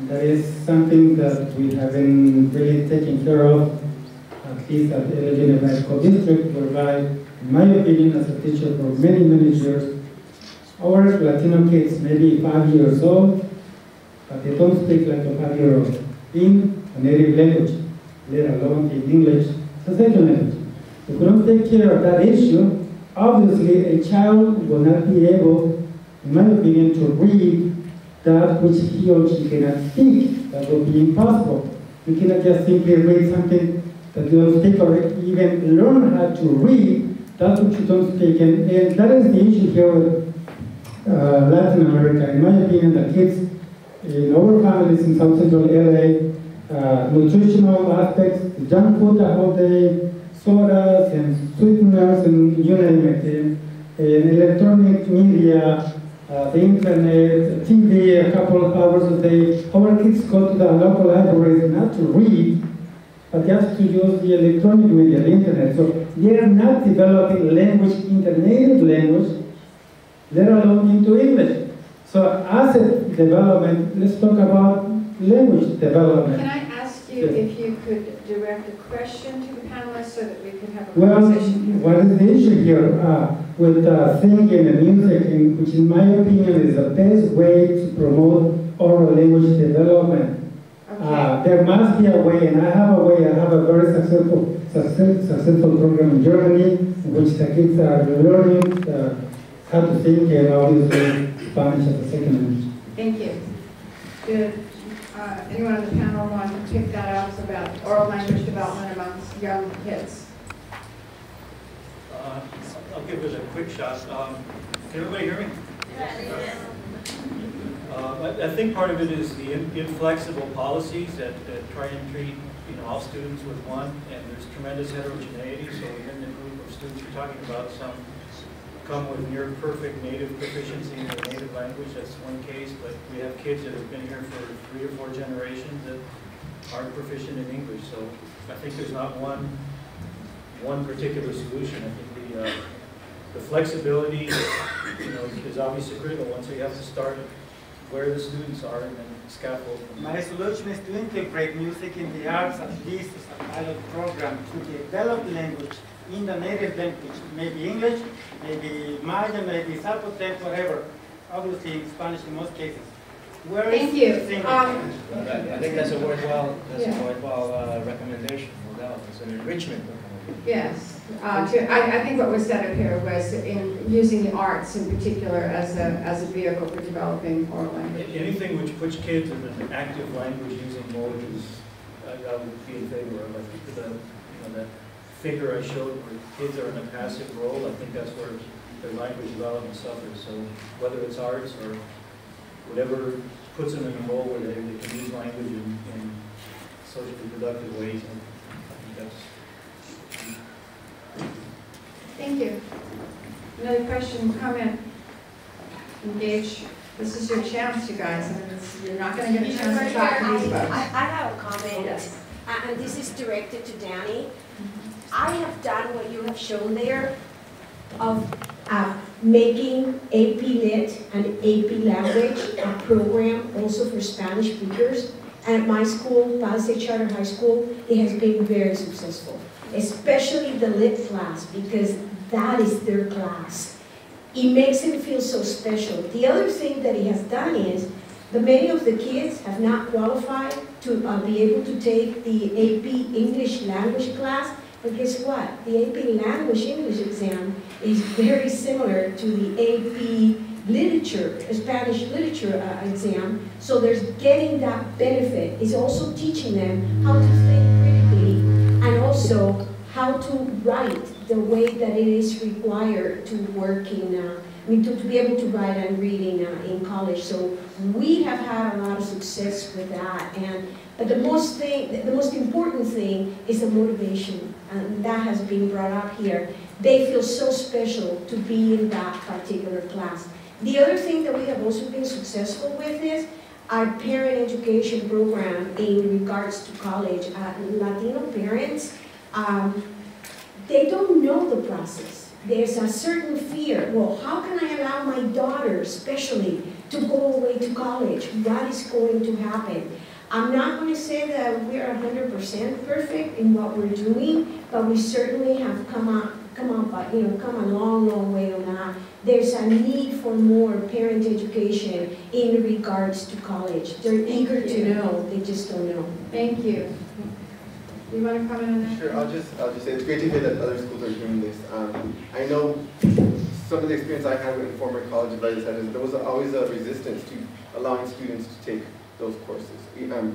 That is something that we have been really taking care of, at least at the Unified School District, whereby, in my opinion, as a teacher for many, many years, our Latino kids may be 5 years old, but they don't speak like a 5-year-old in a native language, let alone in English, the second language. If we don't take care of that issue, obviously a child will not be able, in my opinion, to read that which he or she cannot speak. That will be impossible. You cannot just simply read something that you don't speak, or even learn how to read that which you don't speak. And that is the issue here with Latin America. In my opinion, the kids in our families in South Central LA, nutritional aspects, the junk food the whole day, sodas and sweeteners and you name it, and electronic media, the internet, TV a couple of hours a day. Our kids go to the local libraries not to read, but just to use the electronic media, the internet. So they are not developing language in the native language, let alone into English. So asset development, let's talk about language development. Can I ask you if you could direct a question to the panelists so that we could have a conversation? Well, what is the issue here with singing and music, which in my opinion is the best way to promote oral language development? Okay. There must be a way, and I have a way. I have a very successful program in Germany in which the kids are learning how to sing and obviously Spanish as a second language. Thank you. Did anyone on the panel want to pick that up about oral language development amongst young kids? I'll give it a quick shot. Can everybody hear me? I think part of it is the inflexible policies that try and treat all students with one, and there's tremendous heterogeneity. So within the group of students you're talking about, some come with near perfect native proficiency in their native language. That's one case, but we have kids that have been here for 3 or 4 generations that aren't proficient in English. So I think there's not one particular solution. I think the flexibility, is obviously critical. And so you have to start where the students are and then scaffold. My solution is to integrate music in the arts, at least as a pilot program, to develop language in the native language, maybe English, maybe Maya, maybe Zapotec, whatever. Obviously in Spanish in most cases. Thank you. I think that's a worthwhile recommendation, no doubt. It's an enrichment. Yes. I think what was said up here was in using the arts in particular as a vehicle for developing oral language. Anything which puts kids in an active language using mode is, I would be in favor of. I think that figure I showed where kids are in a passive role, I think that's where their language development suffers. So whether it's arts or whatever puts them in a role where they can use language in socially productive ways, I think that's... Thank you. Another question, comment, engage. This is your chance, you guys. You're not going to get a chance to talk to these folks. I have a comment, yes. And this is directed to Danny. I have done what you have shown there of making AP Lit and AP Language a program also for Spanish speakers. And at my school, Palisade Charter High School, it has been very successful, especially the Lit class, because that is their class. It makes them feel so special. The other thing that he has done is that many of the kids have not qualified to be able to take the AP English language class. But guess what? The AP Language English exam is very similar to the AP Literature, Spanish Literature exam. So there's getting that benefit. It's also teaching them how to think critically and also how to write the way that it is required to work in, to be able to write and read in college. So we have had a lot of success with that. But the most important thing is the motivation, and that has been brought up here. They feel so special to be in that particular class. The other thing that we have also been successful with is our parent education program in regards to college. Latino parents, they don't know the process. there's a certain fear. Well, how can I allow my daughter, especially, to go away to college? What is going to happen? I'm not going to say that we're 100% perfect in what we're doing, but we certainly have come a long, long way on that. There's a need for more parent education in regards to college. They're eager to know, they just don't know. Thank you. You want to comment on that? Sure, I'll just say it's great to hear that other schools are doing this. I know some of the experience I had with former college advisors had is there was always a resistance to allowing students to take those courses,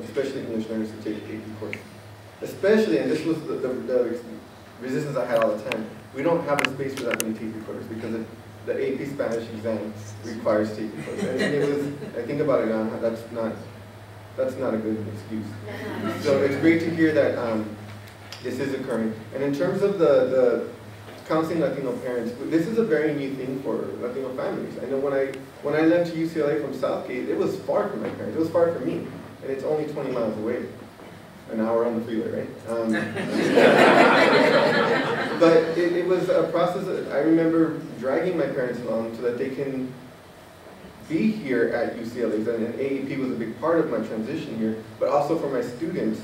especially English learners to take AP courses. Especially, and this was the resistance I had all the time, we don't have a space for that many tape recorders because the AP Spanish exam requires tape recorders. And it was, I think about it now, that's not a good excuse. So it's great to hear that this is occurring. And in terms of the counseling Latino parents, this is a very new thing for Latino families. I know when I left to UCLA from Southgate, it was far from my parents. It was far from me, and it's only 20 miles away. An hour on the freeway, right? But it was a process. I remember dragging my parents along so that they can be here at UCLA, and AEP was a big part of my transition here, but also for my students.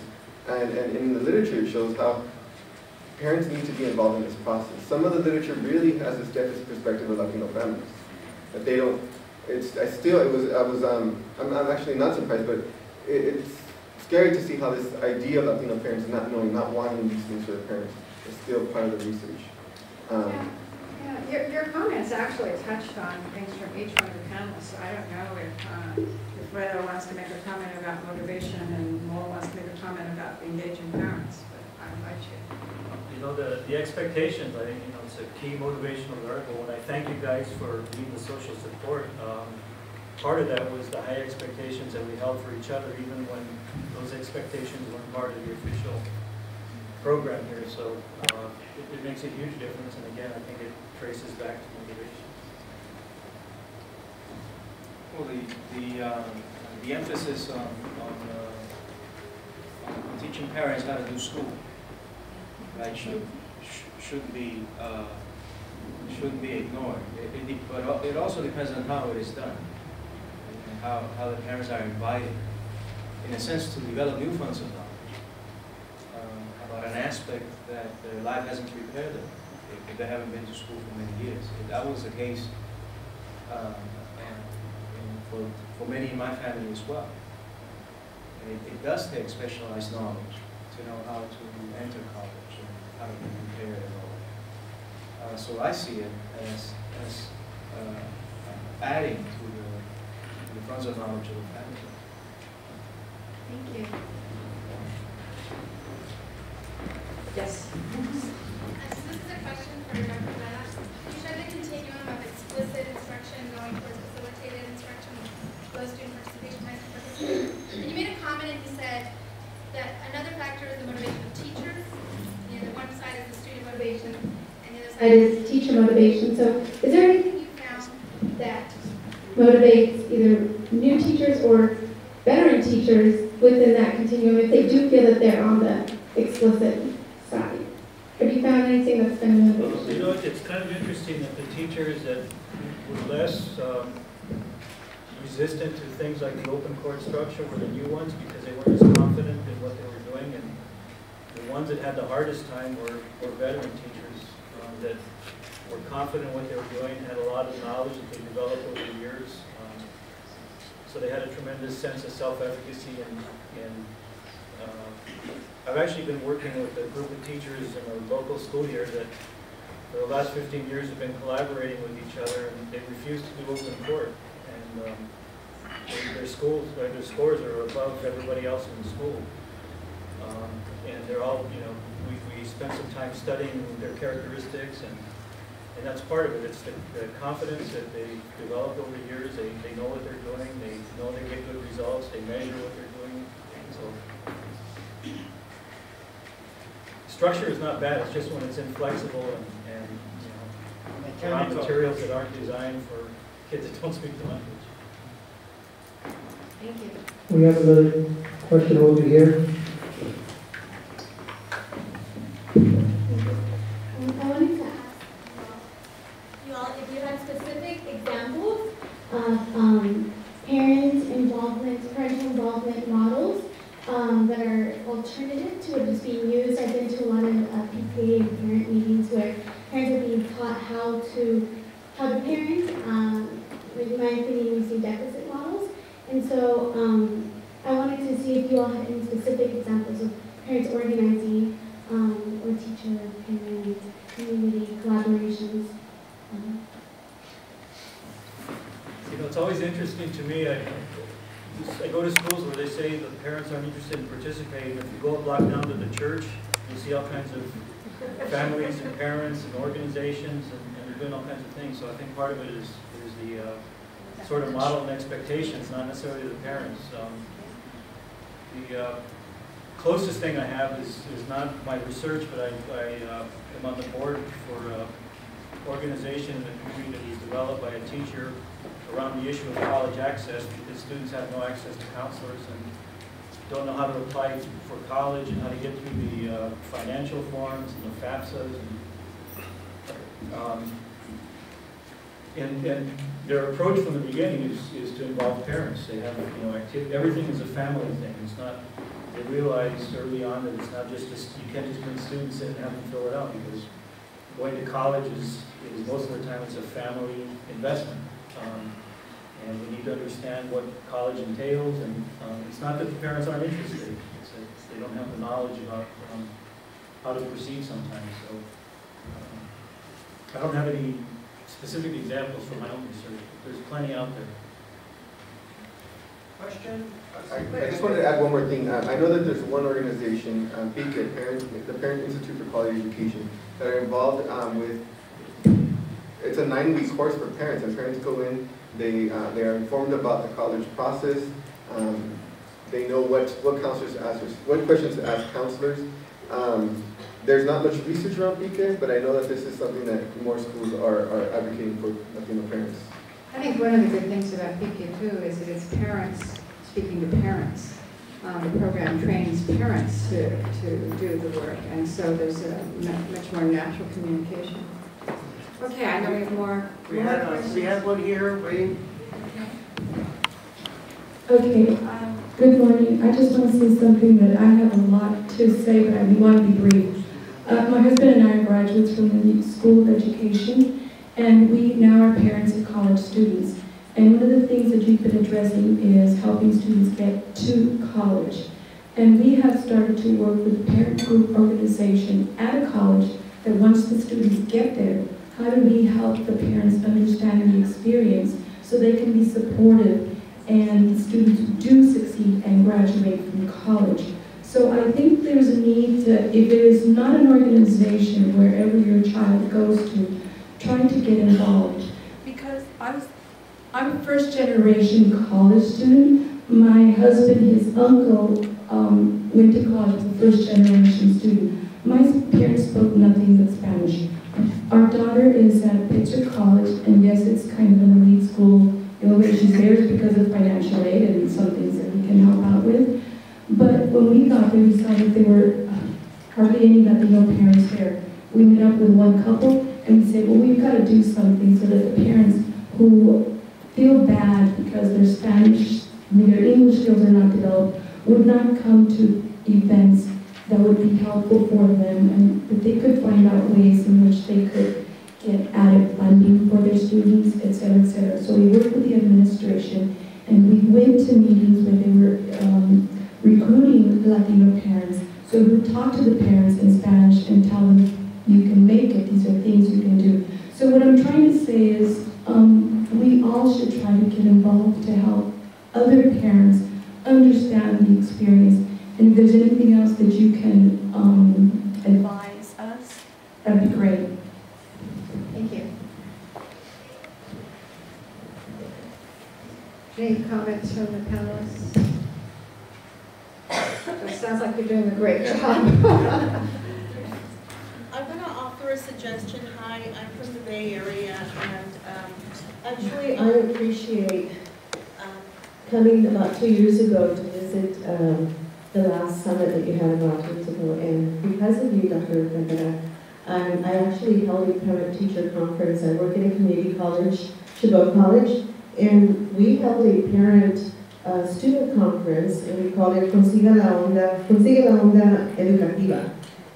And in the literature, it shows how parents need to be involved in this process. Some of the literature really has this deficit perspective of Latino families. That they don't, I'm actually not surprised, but it's scary to see how this idea of Latino parents not knowing, not wanting these things for their parents is still part of the research. Your comments actually touched on things from each one of the panelists. I don't know if Reda wants to make a comment about motivation and Mola wants to make a comment about engaging parents, but I invite you. You know, the expectations, I think, it's a key motivational article. And I thank you guys for leading the social support. Part of that was the high expectations that we held for each other, even when those expectations weren't part of the official program here. So it makes a huge difference. And again, I think it traces back to motivation. Well, the emphasis on teaching parents how to do school, right, shouldn't be ignored. But it also depends on how it is done, and how the parents are invited, in a sense, to develop new funds of knowledge about an aspect that their life hasn't prepared them if they haven't been to school for many years. That was the case for many in my family as well. And it does take specialized knowledge to know how to enter college and how to be prepared and all that. So I see it as adding to the funds of knowledge of the family. Thank you. Yes. So this is a question for Dr. Mena. You showed the continuum of explicit instruction going towards facilitated instruction, low student participation, high student participation. And you made a comment and you said that another factor is the motivation of teachers. You know, the one side is the student motivation, and the other side is teacher motivation. So is there anything you found that motivates either new teachers or veteran teachers within that continuum if they do feel that they're on the explicit side? Have you found anything that's been motivation? You know, it's kind of interesting that the teachers that were less resistant to things like the open court structure were the new ones because they weren't as confident in what they were doing, and the ones that had the hardest time were veteran teachers that were confident in what they were doing, had a lot of knowledge that they developed over the years. So they had a tremendous sense of self-efficacy, and I've actually been working with a group of teachers in a local school here that for the last 15 years have been collaborating with each other, and they refuse to do open court. And their scores are above everybody else in the school. And they're all, we spent some time studying their characteristics, and that's part of it. It's the confidence that they developed over the years. They know what they're doing. They know they get good results. They measure what they're doing. So structure is not bad. It's just when it's inflexible and around materials that aren't designed for kids that don't speak the language. Thank you. We have another question over here. I wanted to ask have parental involvement models that are alternative to what is being used. I've been to a lot of PTA and parent meetings where parents are being taught how to parent, in my opinion, using deficit models. And so I wanted to see if you all had any specific examples of parents organizing or teacher, parent, community collaborations. You know, it's always interesting to me. I go to schools where they say the parents aren't interested in participating. If you go a block down to the church, you see all kinds of families and parents and organizations, and they're doing all kinds of things. So I think part of it is the sort of model and expectations, not necessarily the parents. The closest thing I have is not my research, but I am on the board for an organization in the community that was developed by a teacher around the issue of college access, because students have no access to counselors and don't know how to apply for college and how to get through the financial forms and the FAFSAs. And their approach from the beginning is to involve parents. They have, you know, everything is a family thing. It's not. They realize early on that it's not just you can't just bring students in and have them fill it out, because going to college is most of the time it's a family investment. And we need to understand what college entails, and it's not that the parents aren't interested, it's that they don't have the knowledge about how to proceed sometimes. So I don't have any specific examples from my own research, but there's plenty out there. Question? I just wanted to add one more thing. I know that there's one organization, PICA, the Parent Institute for Quality Education, that are involved with, it's a 9-week course for parents, and parents go in, they are informed about the college process, they know what counselors to ask, what questions to ask counselors. There's not much research around PICA, but I know that this is something that more schools are advocating for Latino parents. I think one of the good things about PICA too is that it's parents speaking to parents. The program trains parents to do the work, and so there's a much more natural communication. Okay, I know we have more. We had one here, waiting. Okay, good morning. I just want to say something that I have a lot to say, but I want to be brief. My husband and I are graduates from the School of Education, and we now are parents of college students. And one of the things that you've been addressing is helping students get to college. And we have started to work with a parent group organization at a college that once the students get there, how do we help the parents understand the experience so they can be supportive and the students do succeed and graduate from college. So I think there's a need to, if there is not an organization wherever your child goes to, trying to get involved. Because I'm a first generation college student. My husband, his uncle, went to college as a first generation student. My parents spoke nothing but Spanish. Our daughter is at Pitzer College, and yes, it's kind of an elite school. The only way she's there is because of financial aid and some things that we can help out with. But when we got there, we saw that there were hardly any Latino parents there. We met up with one couple, and we said, well, we've got to do something so that the parents who feel bad because their Spanish, their English skills are not developed, would not come to events that would be helpful for them, and that they could find out ways in which they could get added funding for their students, et cetera, et cetera. So we worked with the administration, and we went to meetings where they were recruiting Latino parents. So we would talk to the parents in Spanish and tell them, you can make it, these are things you can do. So what I'm trying to say is, we all should try to get involved to help other parents understand the experience. And if there's anything else that you can advise us, that'd be great. Thank you. Any comments from the panelists? It sounds like you're doing a great job. I'm going to offer a suggestion. Hi, I'm from the Bay Area, and actually I appreciate coming about 2 years ago to visit the last summit that you had about 2 years ago, and because of you, Dr. Rivera, I actually held a parent-teacher conference. I work in a community college, Chabot College, And we held a parent student conference, and we called it Consigue la Onda Educativa.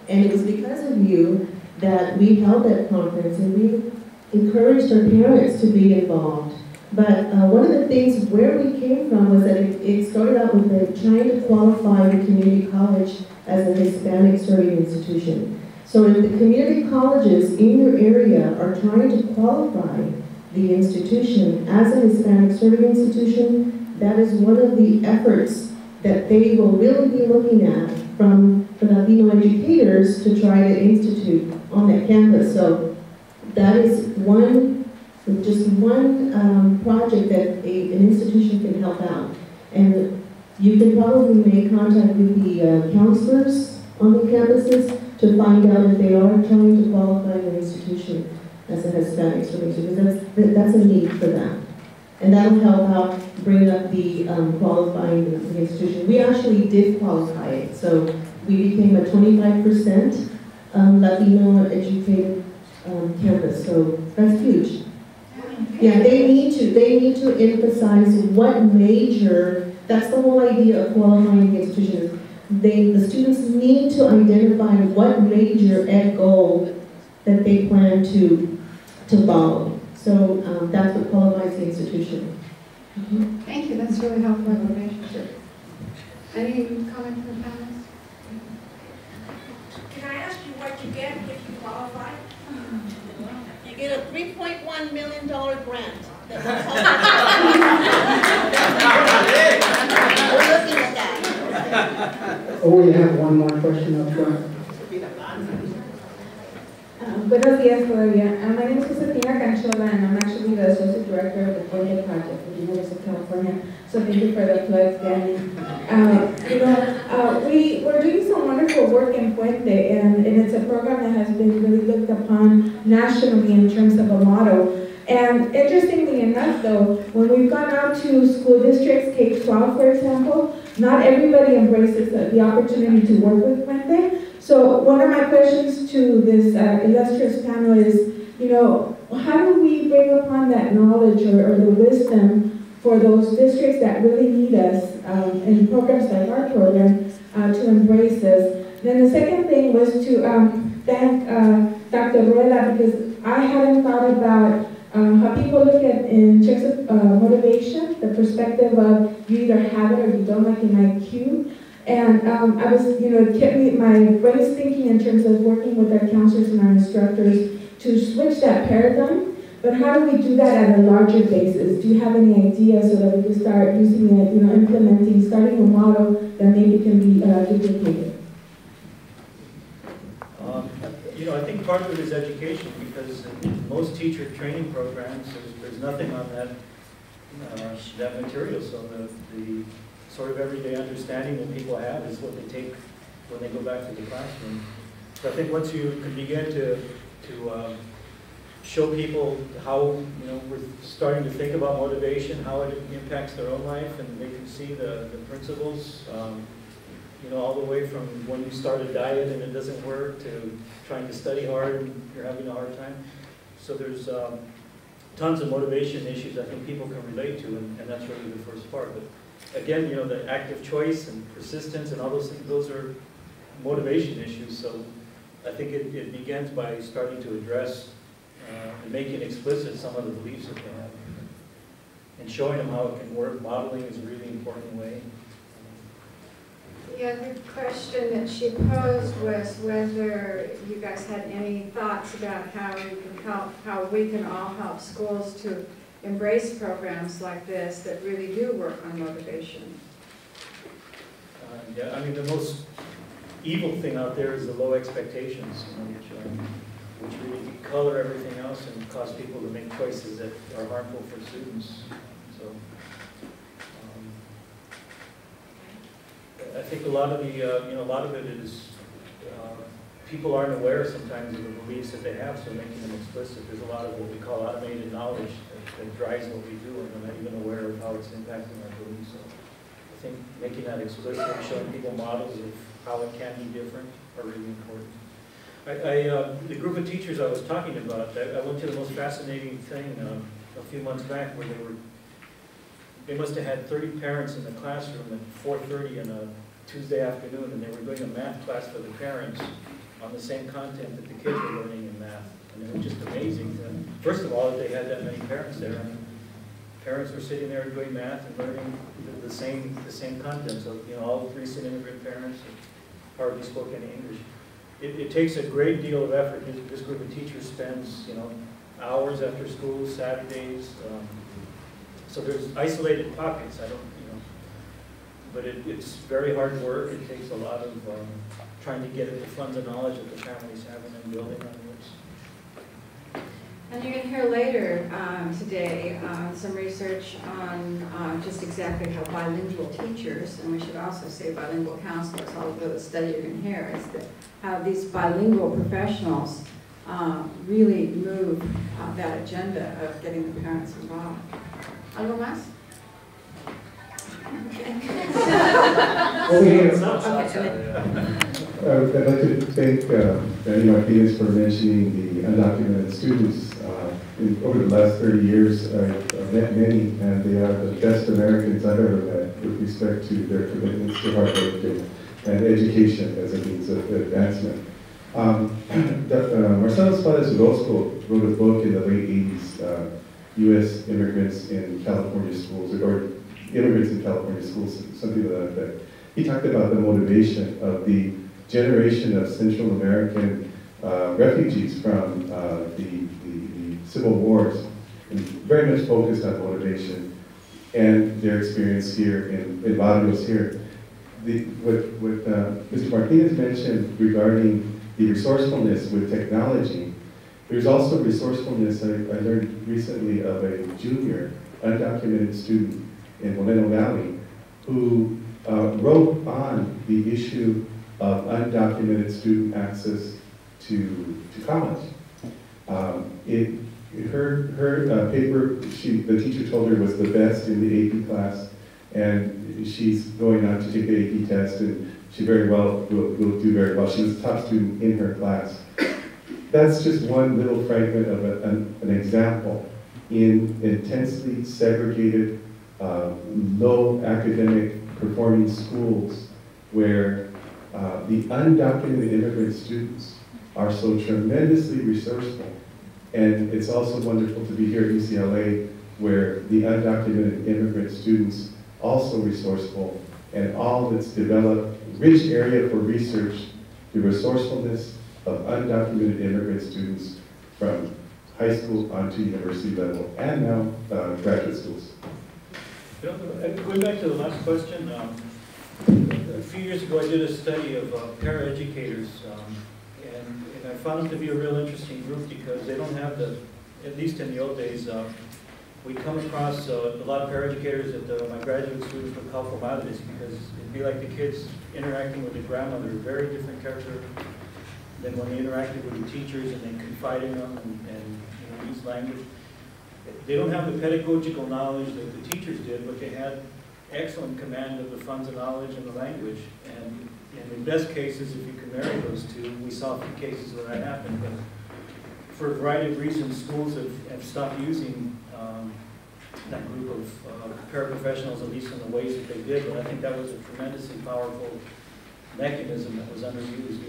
And it was because of you that we held that conference, and we encouraged our parents to be involved. But one of the things where we came from was that it started out with trying to qualify the community college as a Hispanic serving institution. So if the community colleges in your area are trying to qualify the institution as a Hispanic serving institution, that is one of the efforts that they will really be looking at from the Latino educators to try to institute on that campus. So that is just one project that an institution can help out. And you can probably make contact with the counselors on the campuses to find out if they are trying to qualify an institution as a Hispanic serving institution, because that's a need for that. And that'll help out bring up the qualifying the institution. We actually did qualify it, so we became a 25% Latino educated campus, so that's huge. Yeah, they need to emphasize what major, that's the whole idea of qualifying the institution. The students need to identify what major ed goal that they plan to follow. So that's what qualifies the institution. Mm-hmm. Thank you, that's really helpful information. Any comment from the panelists? Can I ask you what you get if you qualify? You get a $3.1 million grant. We're looking at that. Oh, we have one more question up front. Buenos días todavía. My name is Josefina Canchola, and I'm actually the Associate Director of the Puente Project with the University of California. So thank you for the plug, Danny. We're doing some wonderful work in Puente, and it's a program that has been really looked upon nationally in terms of a model. And interestingly enough, though, when we've gone out to school districts, K-12, for example, not everybody embraces the opportunity to work with Puente. So one of my questions to this illustrious panel is, how do we bring upon that knowledge or the wisdom for those districts that really need us in programs like our program to embrace us? Then the second thing was to thank Dr. Ruela, because I hadn't thought about how people look at in terms of motivation, the perspective of you either have it or you don't, like in IQ. And I was, it kept me, my brain was thinking in terms of working with our counselors and our instructors to switch that paradigm. But how do we do that at a larger basis? Do you have any ideas so that we can start using it, implementing, starting a model that maybe can be duplicated? I think part of it is education, because in most teacher training programs, there's nothing on that material. So the sort of everyday understanding that people have is what they take when they go back to the classroom. So I think once you can begin to show people how we're starting to think about motivation, how it impacts their own life, and they can see the principles. All the way from when you start a diet and it doesn't work to trying to study hard and you're having a hard time. So there's tons of motivation issues I think people can relate to, and that's really the first part. But again, the active choice and persistence and all those things, those are motivation issues. So I think it begins by starting to address and making explicit some of the beliefs that they have, and showing them how it can work. Modeling is a really important way. The other question that she posed was whether you guys had any thoughts about how we can all help schools to embrace programs like this that really do work on motivation. Yeah, I mean, the most evil thing out there is the low expectations, which really color everything else and cause people to make choices that are harmful for students. So. I think a lot of it is people aren't aware sometimes of the beliefs that they have, so making them explicit. There's a lot of what we call automated knowledge that drives what we do, and we're not even aware of how it's impacting our beliefs. So I think making that explicit, showing people models of how it can be different, are really important. The group of teachers I was talking about, I went to the most fascinating thing a few months back, where they were they must have had 30 parents in the classroom at 4:30 on a Tuesday afternoon, and they were doing a math class for the parents on the same content that the kids were learning in math. And it was just amazing. And first of all, that they had that many parents there. And parents were sitting there doing math and learning the same content. So, you know, all recent immigrant parents hardly spoke any English. It takes a great deal of effort. This group of teachers spends, you know, hours after school, Saturdays. So there's isolated pockets. I don't, you know, but it's very hard work. It takes a lot of trying to get at the funds of knowledge that the families have and then building on which. And you're going to hear later today some research on just exactly how bilingual teachers, and we should also say bilingual counselors, although the study you're going to hear is that how these bilingual professionals really move that agenda of getting the parents involved. ¿Algo más? Over here. I'd like to thank Danny Martinez for mentioning the undocumented students. Over the last 30 years, I've met many, and they are the best Americans I've ever met with respect to their commitments to hard work and education as a means of advancement. Marcelo Espada-Orozco wrote a book in the late 80s, U.S. immigrants in California schools, or immigrants in California schools, something to that effect. He talked about the motivation of the generation of Central American refugees from the civil wars, and very much focused on motivation and their experience here in barrios here. What Mr. Martinez mentioned regarding the resourcefulness with technology, there's also resourcefulness I learned recently of a junior undocumented student in Moreno Valley who wrote on the issue of undocumented student access to college. Her paper, the teacher told her was the best in the AP class, and she's going on to take the AP test, and she very well will do very well. She was the top student in her class. That's just one little fragment of an example in intensely segregated, low academic performing schools where the undocumented immigrant students are so tremendously resourceful. And it's also wonderful to be here at UCLA where the undocumented immigrant students also resourceful, and all that's developed, rich area for research, the resourcefulness of undocumented immigrant students from high school onto university level, and now graduate schools. Going back to the last question, a few years ago I did a study of paraeducators, and I found them to be a real interesting group because they don't have at least in the old days, we come across a lot of paraeducators that my graduate students would call formadres because it'd be like the kids interacting with the grandmother, very different character than when they interacted with the teachers and they confide in them and use language. They don't have the pedagogical knowledge that the teachers did, but they had excellent command of the funds of knowledge and the language. And in the best cases, if you can marry those two, we saw a few cases where that happened. But for a variety of reasons, schools have stopped using that group of paraprofessionals, at least in the ways that they did. But I think that was a tremendously powerful mechanism that was underused.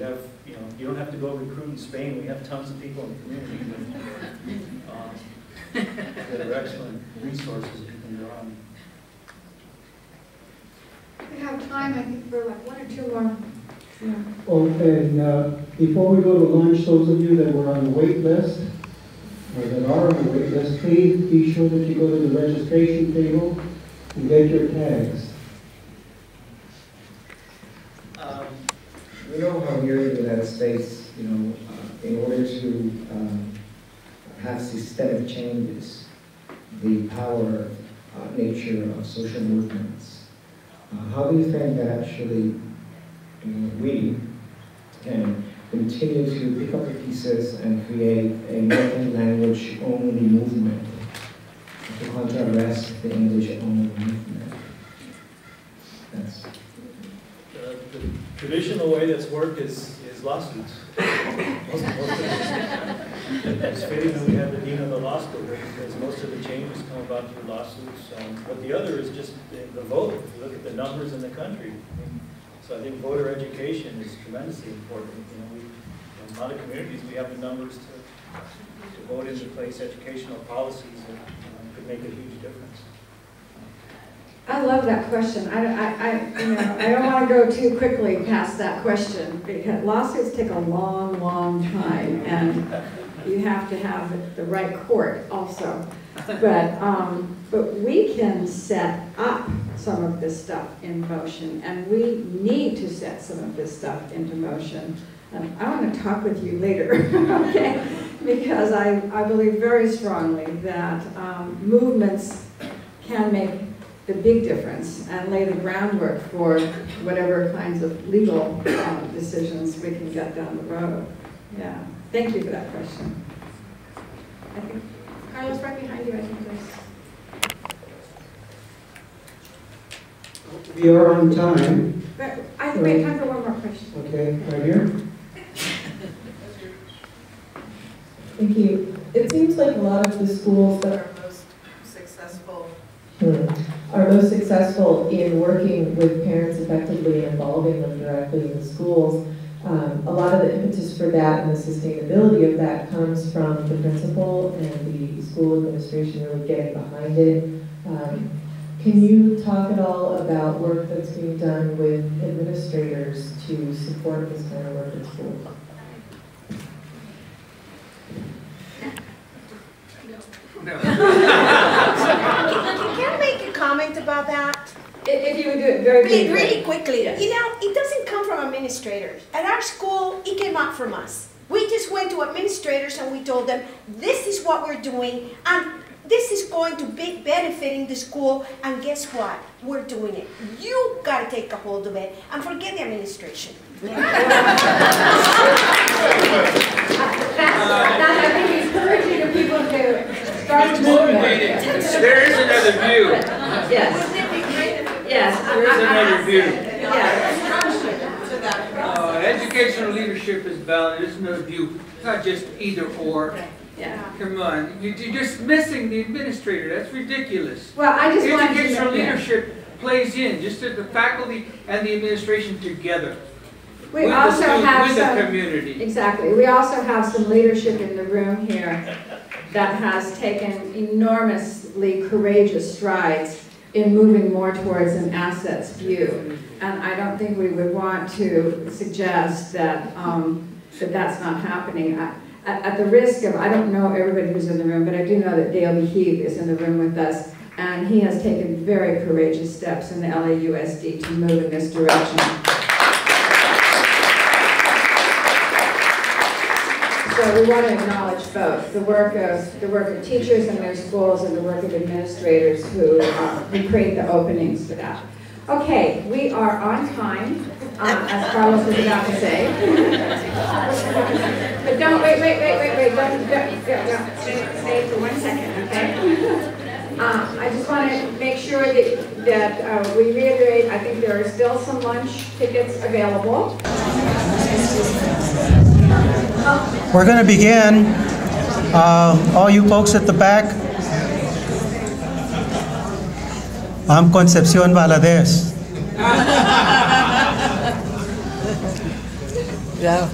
You don't have to go recruit in Spain. We have tons of people in the community that are excellent resources that you can draw on. We have time, I think, for like one or two more. Yeah. Oh, and before we go to lunch, those of you that were on the wait list, or that are on the wait list, please be sure that you go to the registration table and get your tags. We know how here in the United States, in order to have systemic changes, the power nature of social movements. How do you think that actually we can continue to pick up the pieces and create a multi-language only movement to contrast the English only movement? That's the traditional way that's worked is lawsuits. It's fitting that we have the dean of the law school here because most of the changes come about through lawsuits. But the other is just the vote. If you look at the numbers in the country, so I think voter education is tremendously important. You know, in a lot of communities we have the numbers to vote into place educational policies that could make a huge difference. I love that question. I don't want to go too quickly past that question because lawsuits take a long, long time, and you have to have the right court also. But we can set up some of this stuff in motion, and we need to set some of this stuff into motion. And I want to talk with you later, okay? Because I believe very strongly that movements can make the big difference and lay the groundwork for whatever kinds of legal decisions we can get down the road. Yeah, thank you for that question. I think, Carlos, right behind you, I think there's... We are on time. I think we have time for one more question. Okay, right here. Thank you. It seems like a lot of the schools that are most successful in working with parents effectively, involving them directly in the schools. A lot of the impetus for that and the sustainability of that comes from the principal and the school administration really getting behind it. Can you talk at all about work that's being done with administrators to support this kind of work in schools? Can I make a comment about that? If you would do it very really quickly. Yes. You know, it doesn't come from administrators. At our school, it came up from us. We just went to administrators and we told them, this is what we're doing, and this is going to be benefiting the school, and guess what? We're doing it. You got to take a hold of it and forget the administration. I think encouraging the people to start moving. There is another view. Yes. Yes. There is another view. Yes. Educational leadership is valid. There's another view. It's not just either or. Yeah. Come on. You're dismissing the administrator. That's ridiculous. Well, I just wanted to Educational leadership plays in, just as the faculty and the administration together. We also have with some, the community. Exactly. We also have some leadership in the room here that has taken enormously courageous strides in moving more towards an assets view. And I don't think we would want to suggest that, that that's not happening. At the risk of, I don't know everybody who's in the room, but I do know that Dale Heath is in the room with us, and he has taken very courageous steps in the LAUSD to move in this direction. So we want to acknowledge both the work of teachers in their schools and the work of administrators who create the openings for that. Okay, we are on time, as Carlos was about to say. But don't wait. Don't stay for 1 second, okay? I just want to make sure that we reiterate. I think there are still some lunch tickets available. We're going to begin. All you folks at the back, I'm Concepcion Valadez. Yeah.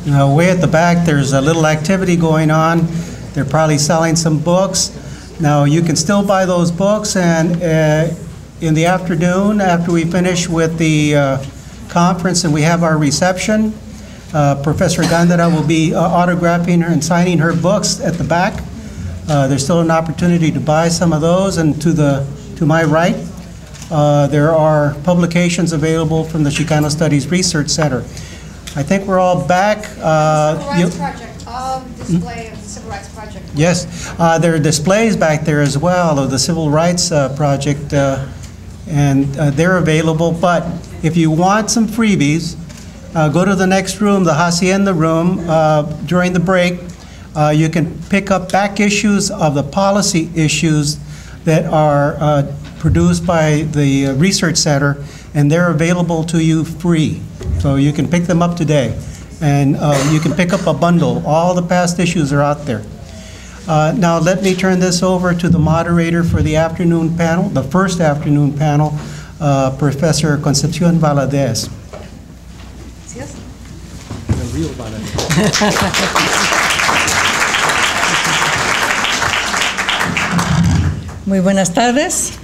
Now, way at the back, there's a little activity going on. They're probably selling some books. Now, you can still buy those books, and in the afternoon, after we finish with the conference and we have our reception, Professor Gandara will be autographing her and signing her books at the back. There's still an opportunity to buy some of those, and to my right, there are publications available from the Chicano Studies Research Center. I think we're all back. Civil Rights Project, display of the Civil Rights Project. Yes, there are displays back there as well of the Civil Rights Project, and they're available. But if you want some freebies, go to the next room, the Hacienda room, during the break. You can pick up back issues of the policy issues that are produced by the Research Center, and they're available to you free. So you can pick them up today. And you can pick up a bundle. All the past issues are out there. Now let me turn this over to the moderator for the afternoon panel, the first afternoon panel, Professor Concepcion Valadez. Yes. The real Valadez. Muy buenas tardes.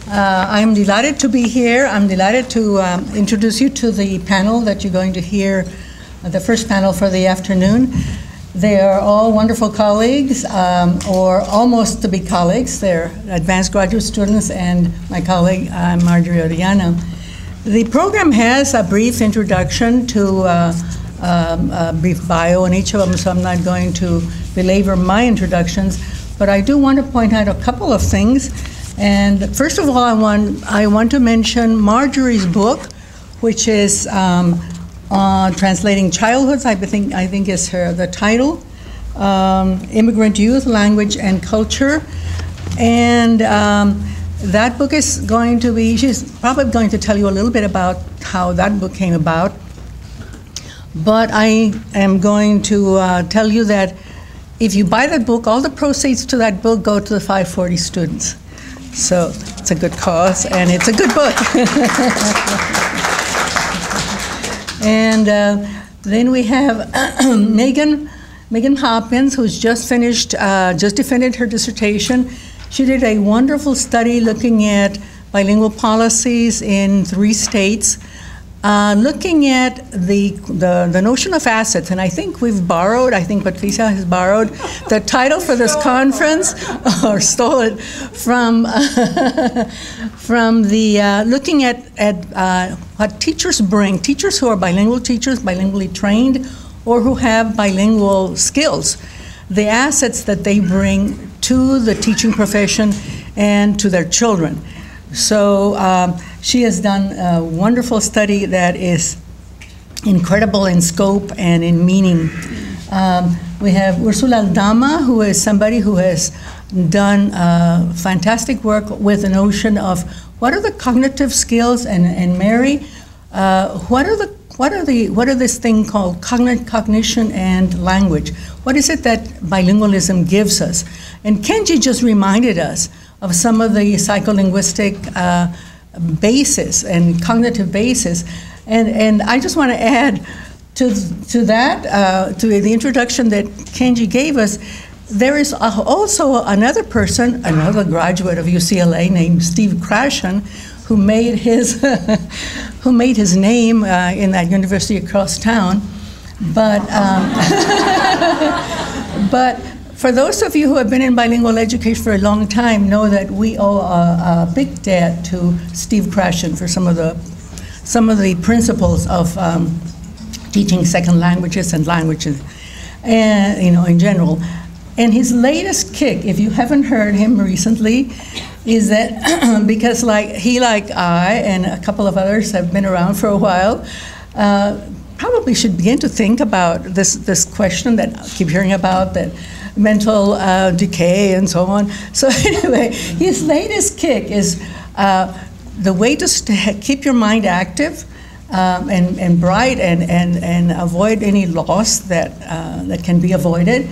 I'm delighted to be here. I'm delighted to introduce you to the panel that you're going to hear, the first panel for the afternoon. They are all wonderful colleagues, or almost to be colleagues. They're advanced graduate students and my colleague, Marjorie Oriana. The program has a brief introduction to a brief bio in each of them, so I'm not going to belabor my introductions, but I do want to point out a couple of things. And first of all, I want to mention Marjorie's book, which is Translating Childhoods, I think is the title, Immigrant Youth, Language and Culture. And that book is going to be, she's probably going to tell you a little bit about how that book came about. But I am going to tell you that if you buy that book, all the proceeds to that book go to the 540 students. So it's a good cause, and it's a good book. And then we have Megan Hopkins, who's just defended her dissertation. She did a wonderful study looking at bilingual policies in 3 states, looking at the notion of assets. And I think I think Patricia has borrowed the title for this conference, or stole it from the looking at what teachers bring, teachers who are bilingual teachers, bilingually trained, or who have bilingual skills, the assets that they bring to the teaching profession and to their children. So she has done a wonderful study that is incredible in scope and in meaning. We have Ursula Aldama, who is somebody who has done fantastic work with the notion of what are the cognitive skills, and Mary, what are this thing called cognition and language? What is it that bilingualism gives us? And Kenji just reminded us of some of the psycholinguistic basis and cognitive basis. And I just want to add to that, to the introduction that Kenji gave us, there is also another person, another graduate of UCLA named Steve Krashen, who made his name in that university across town. But but for those of you who have been in bilingual education for a long time, know that we owe a big debt to Steve Krashen for some of the principles of teaching second languages and languages, and in general. And his latest kick, if you haven't heard him recently, is that because he, like I, and a couple of others have been around for a while, probably should begin to think about this question that I keep hearing about, that mental decay and so on. So anyway, his latest kick is the way to keep your mind active and bright and avoid any loss that can be avoided.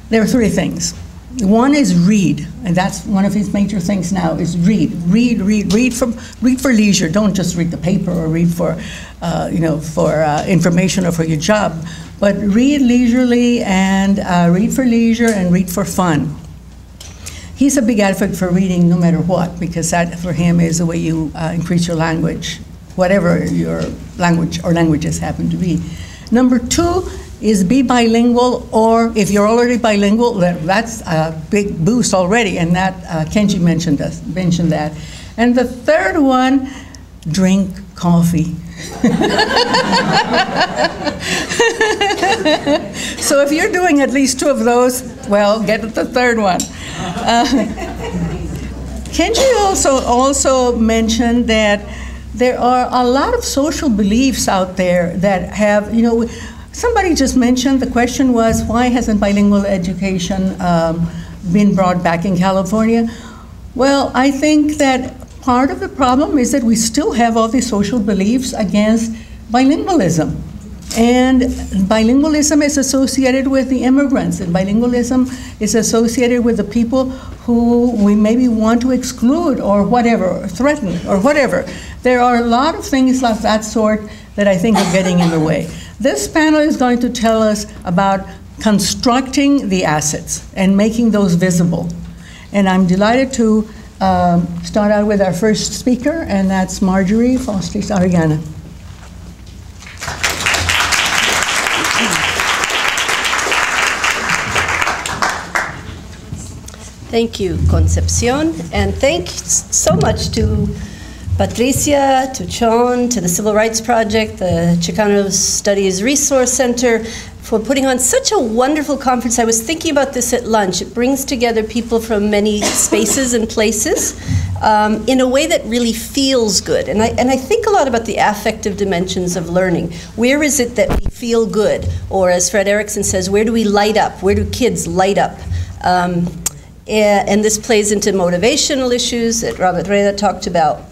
There are 3 things. One is read, and that's one of his major things now, is read. Read for leisure. Don't just read the paper or read for, for information or for your job, but read leisurely and read for leisure and read for fun. He's a big advocate for reading no matter what, because that for him is the way you increase your language, whatever your language or languages happen to be. Number 2 is be bilingual, or if you're already bilingual, that's a big boost already, and that Kenji mentioned that. And the 3rd one, drink coffee. So if you're doing at least 2 of those, well, get the 3rd one. Kenji also mentioned that there are a lot of social beliefs out there that have, somebody just mentioned, the question was, why hasn't bilingual education been brought back in California? Well, I think that part of the problem is that we still have all these social beliefs against bilingualism. And bilingualism is associated with the immigrants, and bilingualism is associated with the people who we maybe want to exclude or whatever, or threaten or whatever. There are a lot of things like that sort that I think are getting in the way. This panel is going to tell us about constructing the assets and making those visible. And I'm delighted to start out with our first speaker, and that's Marjorie Faustix. Thank you, Concepcion, and thanks so much to Patricia, to Chon, to the Civil Rights Project, the Chicano Studies Resource Center, for putting on such a wonderful conference. I was thinking about this at lunch. It brings together people from many spaces and places in a way that really feels good. And I think a lot about the affective dimensions of learning. Where is it that we feel good? Or as Fred Erickson says, where do we light up? Where do kids light up? And this plays into motivational issues that Robert Reda talked about.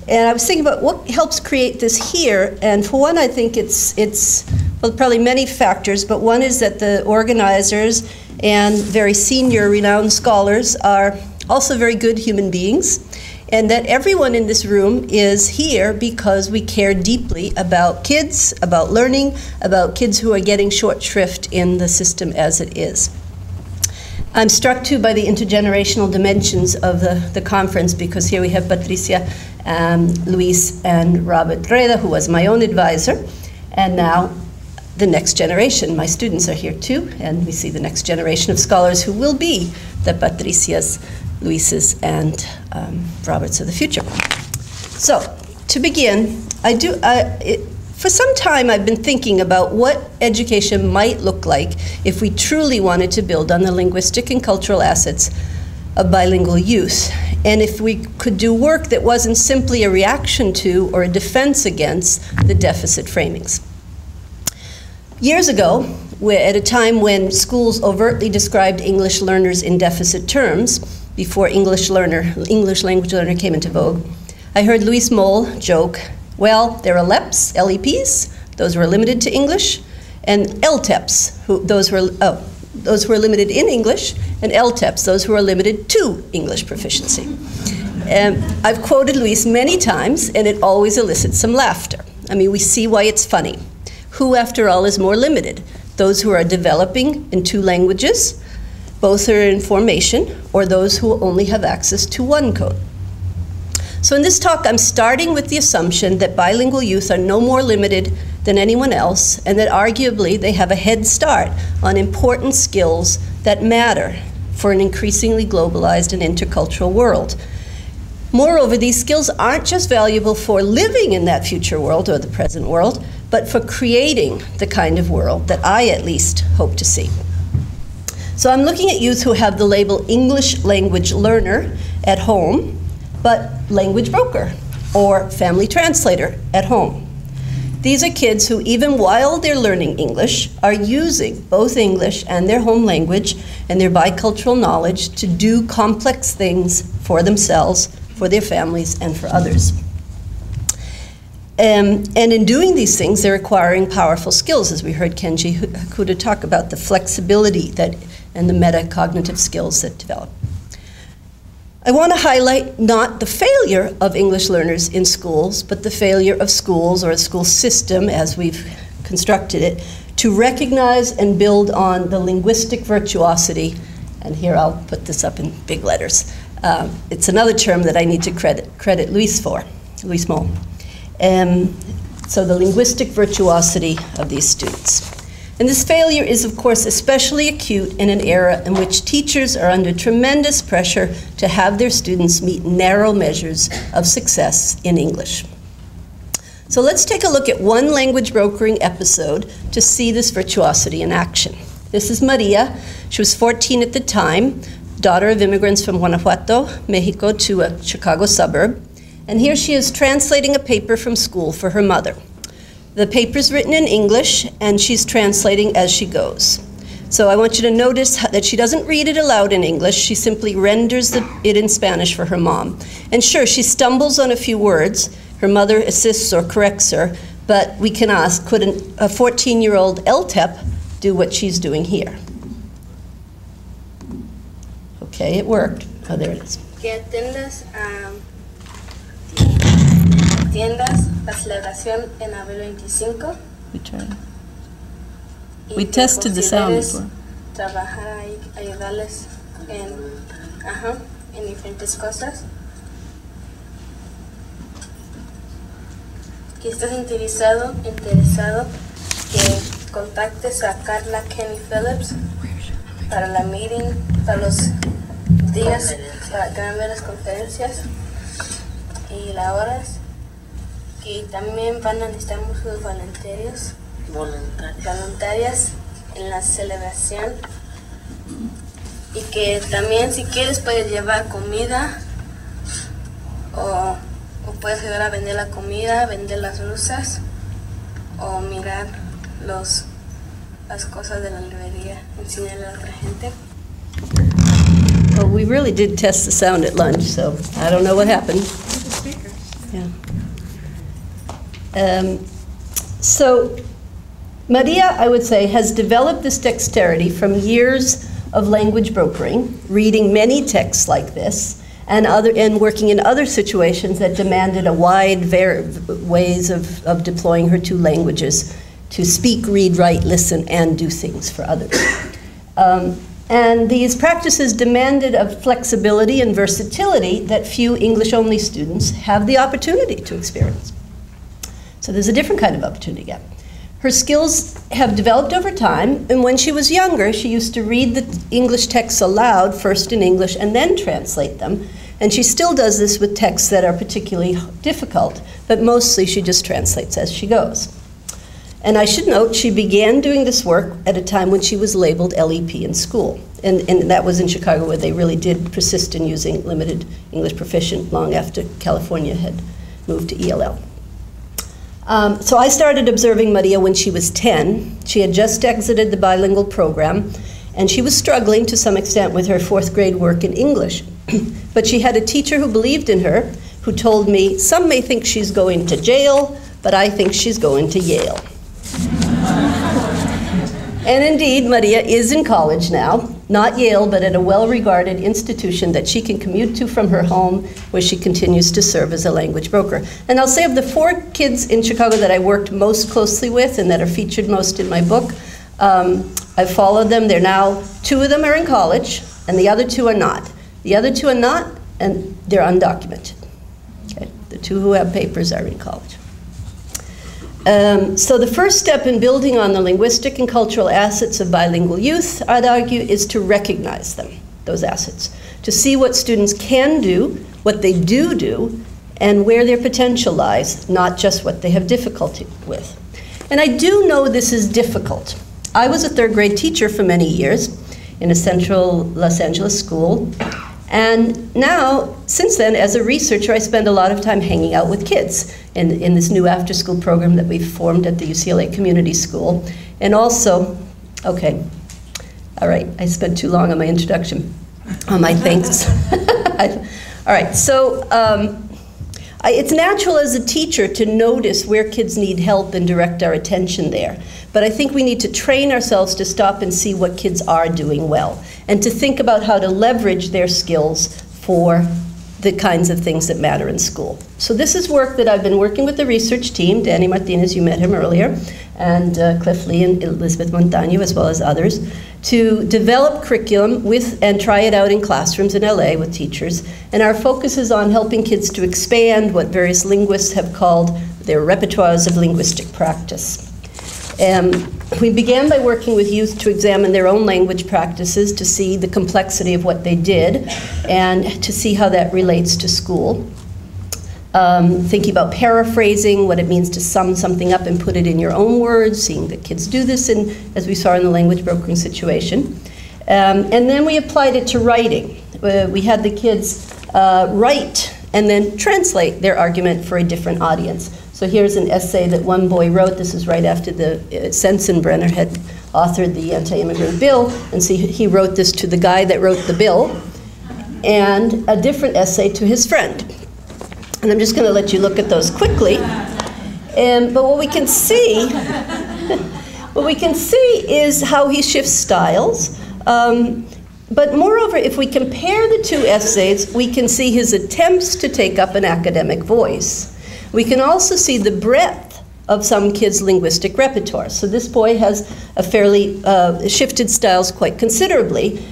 And I was thinking about what helps create this here. And for one, I think it's well, probably many factors, but one is that the organizers and very senior renowned scholars are also very good human beings, and that everyone in this room is here because we care deeply about kids, about learning, about kids who are getting short shrift in the system as it is. I'm struck too by the intergenerational dimensions of the conference, because here we have Patricia, Luis, and Robert Reda, who was my own advisor, and now the next generation. My students are here too, and we see the next generation of scholars who will be the Patricias, Luises, and Roberts of the future. So, to begin, for some time I've been thinking about what education might look like if we truly wanted to build on the linguistic and cultural assets of bilingual youth, and if we could do work that wasn't simply a reaction to or a defense against the deficit framings. Years ago, at a time when schools overtly described English learners in deficit terms, before English language learner came into vogue, I heard Luis Moll joke, well, there are LEPs, LEPs, those who are limited to English, and LTEPs, those who are limited in English, and LTEPs, those who are limited to English proficiency. I've quoted Luis many times, and it always elicits some laughter. I mean, we see why it's funny. Who, after all, is more limited? Those who are developing in 2 languages, both are in formation, or those who only have access to 1 code? So in this talk, I'm starting with the assumption that bilingual youth are no more limited than anyone else, and that arguably they have a head start on important skills that matter for an increasingly globalized and intercultural world. Moreover, these skills aren't just valuable for living in that future world or the present world, but for creating the kind of world that I at least hope to see. So I'm looking at youth who have the label English language learner at home, but language broker or family translator at home. These are kids who, even while they're learning English, are using both English and their home language and their bicultural knowledge to do complex things for themselves, for their families, and for others. And in doing these things, they're acquiring powerful skills, as we heard Kenji Hakuda talk about, the flexibility and the metacognitive skills that develop. I want to highlight not the failure of English learners in schools, but the failure of schools or a school system, as we've constructed it, to recognize and build on the linguistic virtuosity, and here I'll put this up in big letters. It's another term that I need to credit Luis for, Luis Moll. So the linguistic virtuosity of these students. And this failure is, of course, especially acute in an era in which teachers are under tremendous pressure to have their students meet narrow measures of success in English. So let's take a look at one language brokering episode to see this virtuosity in action. This is Maria. She was 14 at the time, daughter of immigrants from Guanajuato, Mexico, to a Chicago suburb. And here she is translating a paper from school for her mother. The paper's written in English, and she's translating as she goes. So I want you to notice that she doesn't read it aloud in English. She simply renders it in Spanish for her mom. And sure, she stumbles on a few words. Her mother assists or corrects her, but we can ask, could a 14-year-old LTEP do what she's doing here? Okay, it worked. Oh, there it is. Que atiendas la celebración en abril 25. We tried. We tested the sound before. Trabajar ahí, ayudarles en diferentes cosas. Que estés interesado que contactes a Carla Kenny Phillips para la meeting, para los días, para que van a ver las conferencias y las horas. Que también van a necesitar muchos voluntarias en la celebración. Y que también si quieres puedes llevar comida o puedes ayudar a vender la comida, vender las luces o mirar las cosas de la librería, enseñarle a otra gente. Well, we really did test the sound at lunch, so I don't know what happened. Yeah. So Maria, I would say, has developed this dexterity from years of language brokering, reading many texts like this, and working in other situations that demanded a wide ways of deploying her two languages to speak, read, write, listen, and do things for others. And these practices demanded a flexibility and versatility that few English-only students have the opportunity to experience. So there's a different kind of opportunity again. Her skills have developed over time, and when she was younger, she used to read the English texts aloud, first in English, and then translate them. And she still does this with texts that are particularly difficult, but mostly she just translates as she goes. And I should note, she began doing this work at a time when she was labeled LEP in school. And that was in Chicago, where they really did persist in using limited English proficient long after California had moved to ELL. So I started observing Maria when she was 10. She had just exited the bilingual program, and she was struggling to some extent with her 4th grade work in English. But she had a teacher who believed in her, who told me, some may think she's going to jail, but I think she's going to Yale. And indeed, Maria is in college now, not Yale, but at a well-regarded institution that she can commute to from her home, where she continues to serve as a language broker. And I'll say of the 4 kids in Chicago that I worked most closely with and that are featured most in my book, I've followed them. They're now, 2 of them are in college, and the other 2 are not. The other 2 are not, and they're undocumented. Okay? The 2 who have papers are in college. So the first step in building on the linguistic and cultural assets of bilingual youth, I'd argue, is to recognize them, those assets, to see what students can do, what they do, and where their potential lies, not just what they have difficulty with. And I do know this is difficult. I was a 3rd grade teacher for many years in a central Los Angeles school. And now, since then, as a researcher, I spend a lot of time hanging out with kids in this new after-school program that we've formed at the UCLA Community School. And also, okay, all right, I spent too long on my introduction, on my thanks. All right, so it's natural as a teacher to notice where kids need help and direct our attention there. But I think we need to train ourselves to stop and see what kids are doing well, and to think about how to leverage their skills for the kinds of things that matter in school. So this is work that I've been working with the research team, Danny Martinez, you met him earlier, and Cliff Lee and Elizabeth Montaño, as well as others, to develop curriculum with and try it out in classrooms in LA with teachers. And our focus is on helping kids to expand what various linguists have called their repertoires of linguistic practice. We began by working with youth to examine their own language practices, to see the complexity of what they did, and to see how that relates to school. Thinking about paraphrasing, what it means to sum something up and put it in your own words, seeing that kids do this, as we saw in the language brokering situation. And then we applied it to writing. We had the kids write and then translate their argument for a different audience. So here's an essay that one boy wrote. This is right after the Sensenbrenner had authored the anti-immigrant bill, and so he wrote this to the guy that wrote the bill, and a different essay to his friend. And I'm just going to let you look at those quickly. But what we can see, is how he shifts styles. But moreover, if we compare the two essays, we can see his attempts to take up an academic voice. We can also see the breadth of some kids' linguistic repertoire. So this boy has a fairly shifted styles quite considerably,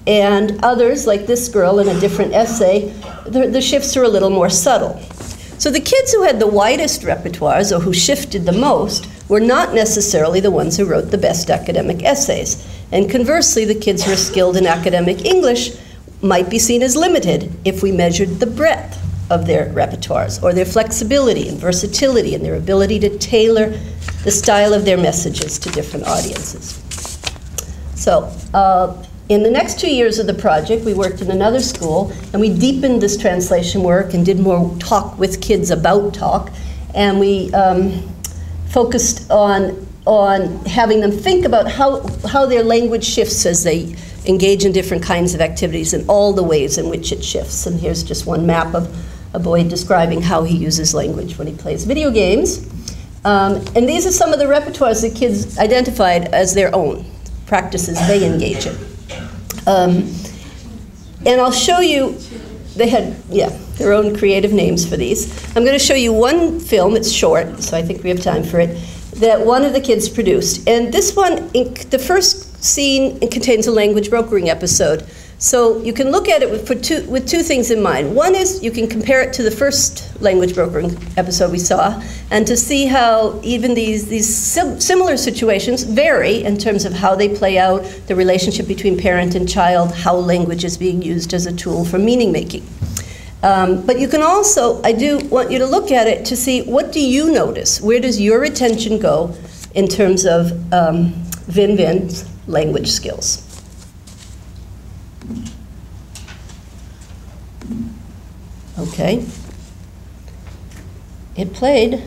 and others, like this girl in a different essay, the shifts are a little more subtle. So the kids who had the widest repertoires, or who shifted the most, were not necessarily the ones who wrote the best academic essays. And conversely, the kids who are skilled in academic English might be seen as limited if we measured the breadth of their repertoires, or their flexibility and versatility and their ability to tailor the style of their messages to different audiences. So in the next 2 years of the project, we worked in another school, and we deepened this translation work and did more talk with kids about talk, and we focused on having them think about how their language shifts as they engage in different kinds of activities and all the ways in which it shifts. And here's just one map of a boy describing how he uses language when he plays video games. And these are some of the repertoires that kids identified as their own, practices they engage in. And I'll show you, they had, their own creative names for these. I'm going to show you one film, it's short, so I think we have time for it, that one of the kids produced. And this one, the first scene, it contains a language brokering episode. So you can look at it with two things in mind. One is you can compare it to the first language brokering episode we saw, and to see how even these similar situations vary in terms of how they play out, the relationship between parent and child, how language is being used as a tool for meaning making. But you can also, I do want you to look at it to see, what do you notice? Where does your attention go in terms of Vin Vin's language skills? Okay. It played.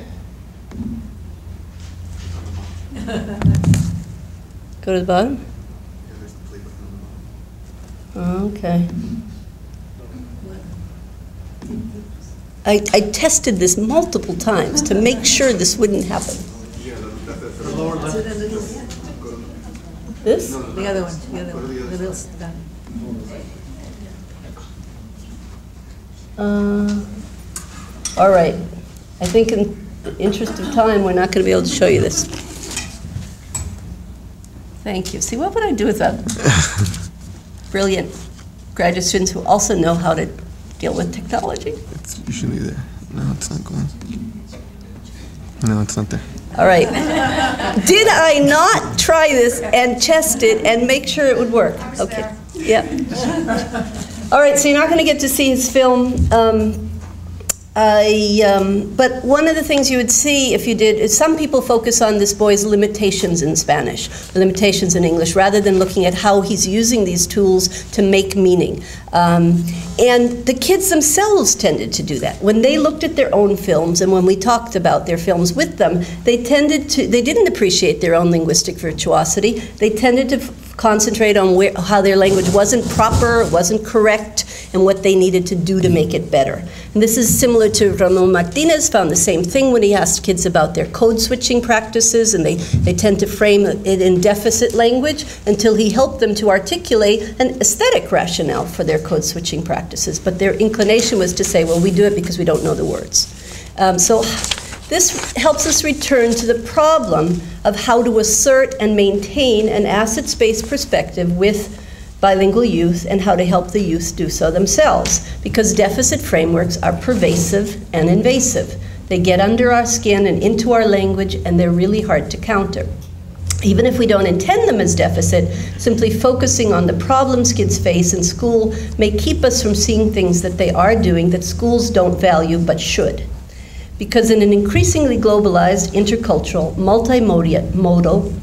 Go to the bottom? Okay. I tested this multiple times to make sure this wouldn't happen. This? The other one, the other one, the little stuff. All right. I think in the interest of time, we're not going to be able to show you this. Thank you. See, what would I do without brilliant graduate students who also know how to deal with technology? It's usually there. No, it's not going. No, it's not there. All right. Did I not try this and test it and make sure it would work? Okay. Yeah. All right, so you're not going to get to see his film. But one of the things you would see if you did is some people focus on this boy's limitations in Spanish, limitations in English, rather than looking at how he's using these tools to make meaning. And the kids themselves tended to do that. When they looked at their own films and when we talked about their films with them, they didn't appreciate their own linguistic virtuosity. They tended to concentrate on how their language wasn't proper, wasn't correct, and what they needed to do to make it better. And this is similar to Ramon Martinez, found the same thing when he asked kids about their code switching practices, and they tend to frame it in deficit language until he helped them to articulate an aesthetic rationale for their code switching practices. But their inclination was to say, well, we do it because we don't know the words. So this helps us return to the problem of how to assert and maintain an asset-based perspective with bilingual youth and how to help the youth do so themselves, because deficit frameworks are pervasive and invasive. They get under our skin and into our language, and they're really hard to counter. Even if we don't intend them as deficit, simply focusing on the problems kids face in school may keep us from seeing things that they are doing that schools don't value but should. Because in an increasingly globalized, intercultural,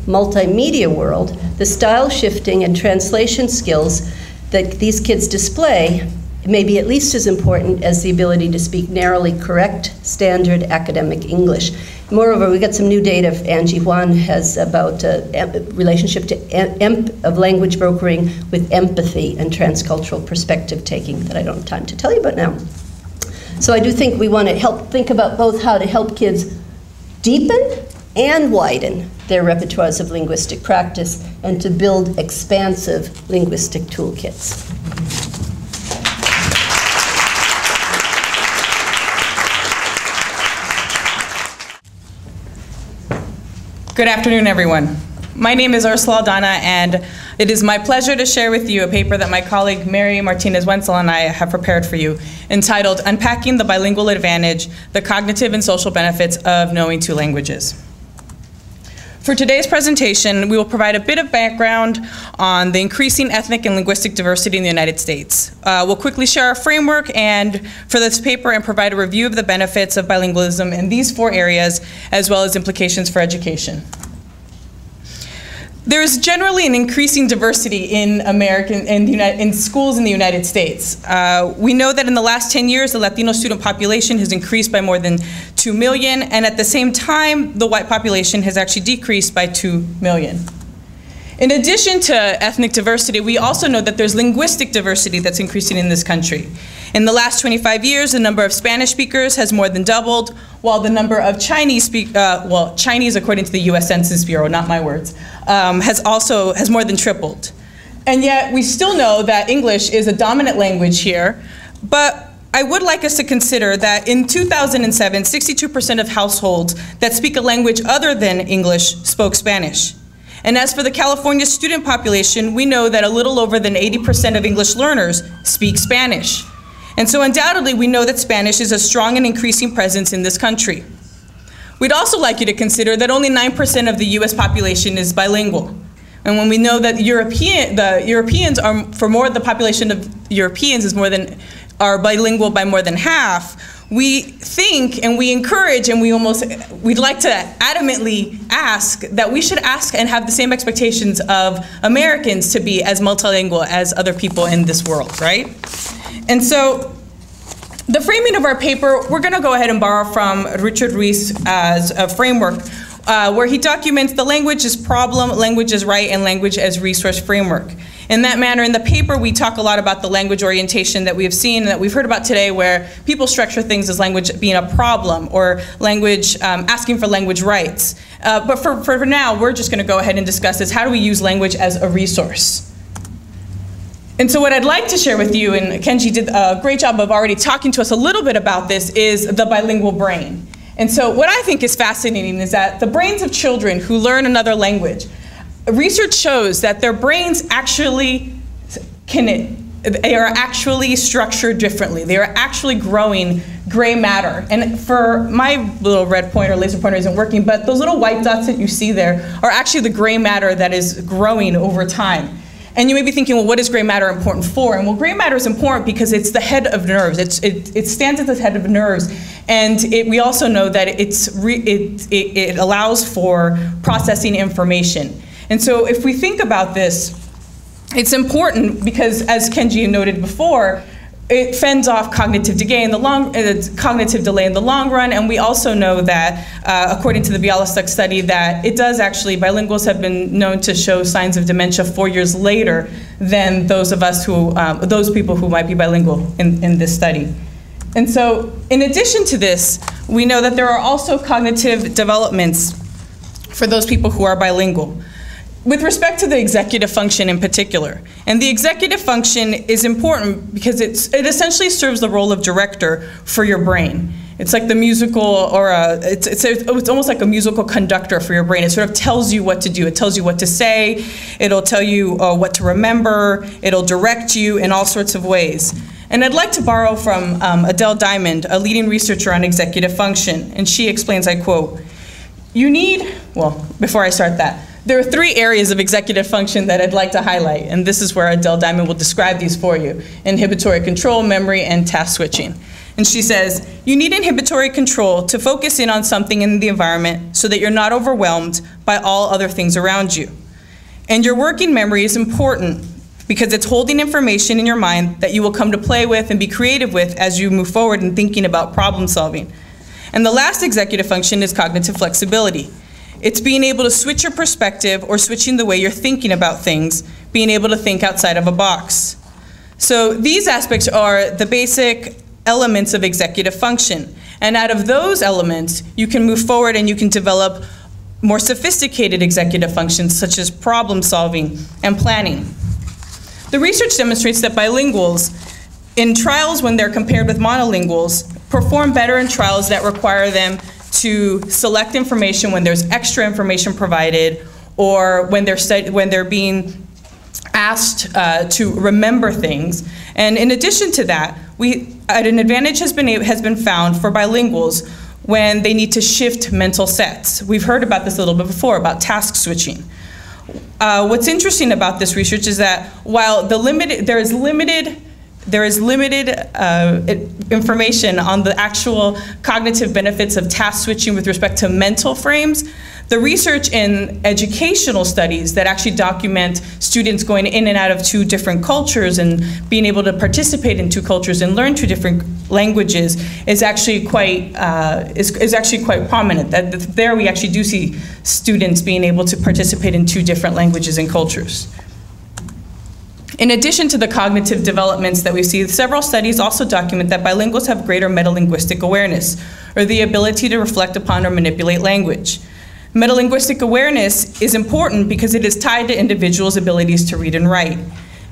multimedia world, the style shifting and translation skills that these kids display may be at least as important as the ability to speak narrowly correct standard academic English. Moreover, we got some new data Angie Juan has about relationship of language brokering with empathy and transcultural perspective taking that I don't have time to tell you about now. So I do think we want to help think about both how to help kids deepen and widen their repertoires of linguistic practice and to build expansive linguistic toolkits. Good afternoon, everyone. My name is Ursula Aldana, and it is my pleasure to share with you a paper that my colleague Mary Martinez-Wennzl and I have prepared for you, entitled Unpacking the Bilingual Advantage, the Cognitive and Social Benefits of Knowing Two Languages. For today's presentation, we will provide a bit of background on the increasing ethnic and linguistic diversity in the United States. We'll quickly share our framework for this paper and provide a review of the benefits of bilingualism in these 4 areas, as well as implications for education. There is generally an increasing diversity in in schools in the United States. We know that in the last 10 years, the Latino student population has increased by more than 2 million, and at the same time, the white population has actually decreased by 2 million. In addition to ethnic diversity, we also know that there's linguistic diversity that's increasing in this country. In the last 25 years, the number of Spanish speakers has more than doubled, while the number of Chinese Chinese according to the US Census Bureau, not my words, has more than tripled. And yet we still know that English is a dominant language here, but I would like us to consider that in 2007, 62% of households that speak a language other than English spoke Spanish. And as for the California student population, we know that a little over than 80% of English learners speak Spanish. And so undoubtedly, we know that Spanish is a strong and increasing presence in this country. We'd also like you to consider that only 9% of the US population is bilingual. And when we know that the Europeans are, the population of Europeans are bilingual by more than half, we think and we encourage and we'd like to adamantly ask that we should ask and have the same expectations of Americans to be as multilingual as other people in this world, right? And so the framing of our paper, we're going to go ahead and borrow from Richard Ruiz as a framework where he documents the language as problem, language as right, and language as resource framework. In that manner, in the paper, we talk a lot about the language orientation that we have seen and that we've heard about today, where people structure things as language being a problem or language asking for language rights. But for now, we're just going to go ahead and discuss is how do we use language as a resource. And so what I'd like to share with you, and Kenji did a great job of already talking to us a little bit about this, is the bilingual brain. And so what I think is fascinating is that the brains of children who learn another language, research shows that their brains actually they are actually structured differently. They are actually growing gray matter. And for my little red pointer, laser pointer isn't working, but those little white dots that you see there are actually the gray matter that is growing over time. And you may be thinking, well, what is gray matter important for? And well, gray matter is important because it's the head of nerves. It stands at the head of nerves. And we also know that it allows for processing information. And so if we think about this, it's important because, as Kenji noted before, it fends off cognitive delay in the long run, and we also know that, according to the Bialystok study, that it does actually, bilinguals have been known to show signs of dementia 4 years later than those of us who, those people who might be bilingual in this study. And so, in addition to this, we know that there are also cognitive developments for those people who are bilingual. With respect to the executive function in particular, and the executive function is important because it essentially serves the role of director for your brain. It's like the musical, or it's almost like a musical conductor for your brain. It sort of tells you what to do. It tells you what to say. It'll tell you what to remember. It'll direct you in all sorts of ways. And I'd like to borrow from Adele Diamond, a leading researcher on executive function, and she explains, I quote, before I start that, there are 3 areas of executive function that I'd like to highlight, and this is where Adele Diamond will describe these for you: inhibitory control, memory, and task switching. And she says, you need inhibitory control to focus in on something in the environment so that you're not overwhelmed by all other things around you. And your working memory is important because it's holding information in your mind that you will come to play with and be creative with as you move forward in thinking about problem solving. And the last executive function is cognitive flexibility. It's being able to switch your perspective or switching the way you're thinking about things, being able to think outside of a box. So these aspects are the basic elements of executive function. And out of those elements, you can move forward and you can develop more sophisticated executive functions such as problem solving and planning. The research demonstrates that bilinguals, in trials when they're compared with monolinguals, perform better in trials that require them to select information when there's extra information provided, or when they're being asked to remember things. And in addition to that, an advantage has been found for bilinguals when they need to shift mental sets. We've heard about this a little bit before, about task switching. What's interesting about this research is that while there is limited information on the actual cognitive benefits of task switching with respect to mental frames, the research in educational studies that actually document students going in and out of two different cultures and being able to participate in two cultures and learn two different languages is actually quite prominent. That there we actually do see students being able to participate in two different languages and cultures. In addition to the cognitive developments that we see, several studies also document that bilinguals have greater metalinguistic awareness, or the ability to reflect upon or manipulate language. Metalinguistic awareness is important because it is tied to individuals' abilities to read and write.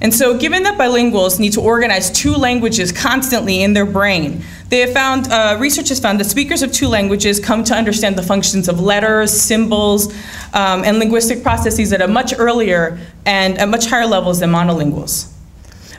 And so given that bilinguals need to organize two languages constantly in their brain, they have found, research has found that speakers of two languages come to understand the functions of letters, symbols, and linguistic processes at a much earlier and at much higher levels than monolinguals.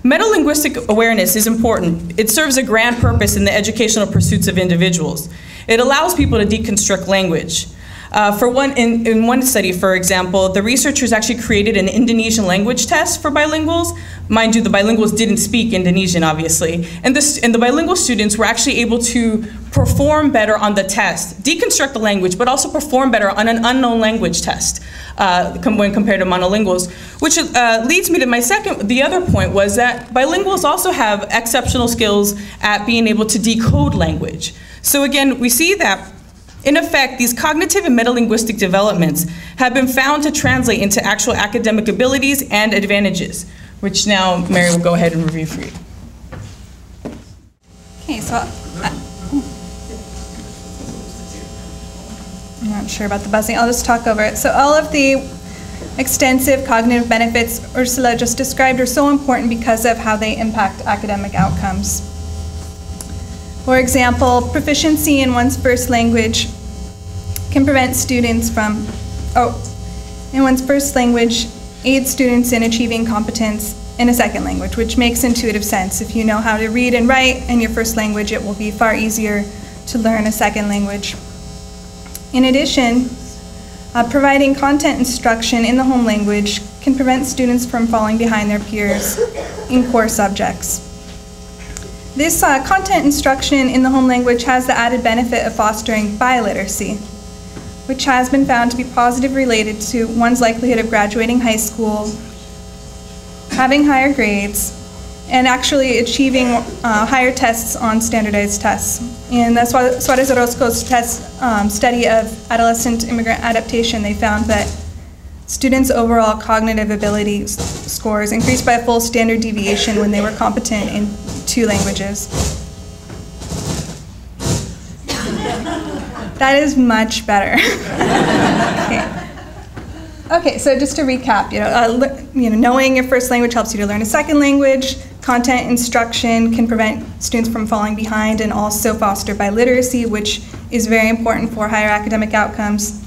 Metalinguistic awareness is important. It serves a grand purpose in the educational pursuits of individuals. It allows people to deconstruct language. In one study, for example, the researchers actually created an Indonesian language test for bilinguals. Mind you, the bilinguals didn't speak Indonesian, obviously. And the bilingual students were actually able to perform better on the test, deconstruct the language, but also perform better on an unknown language test when compared to monolinguals. Which leads me to the other point was that bilinguals also have exceptional skills at being able to decode language. So again, we see that in effect, these cognitive and metalinguistic developments have been found to translate into actual academic abilities and advantages, which now Mary will go ahead and review for you. Okay, so I'm not sure about the buzzing. I'll just talk over it. So all of the extensive cognitive benefits Ursula just described are so important because of how they impact academic outcomes. For example, proficiency in one's first language can prevent students from, aids students in achieving competence in a second language, which makes intuitive sense. If you know how to read and write in your first language, it will be far easier to learn a second language. In addition, providing content instruction in the home language can prevent students from falling behind their peers in core subjects. This content instruction in the home language has the added benefit of fostering biliteracy, which has been found to be positively related to one's likelihood of graduating high school, having higher grades, and actually achieving higher tests on standardized tests. In the Suarez Orozco's study of adolescent immigrant adaptation, they found that students' overall cognitive ability scores increased by a full standard deviation when they were competent in 2 languages. That is much better. Okay, so just to recap, knowing your first language helps you to learn a second language. Content instruction can prevent students from falling behind and also foster biliteracy, which is very important for higher academic outcomes.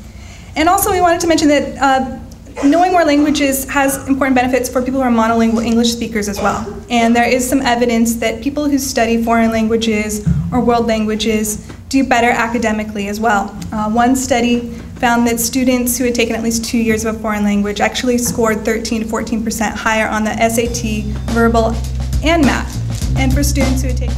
And also we wanted to mention that knowing more languages has important benefits for people who are monolingual English speakers as well. And there is some evidence that people who study foreign languages or world languages do better academically as well. One study found that students who had taken at least 2 years of a foreign language actually scored 13 to 14% higher on the SAT, verbal, and math. And for students who had taken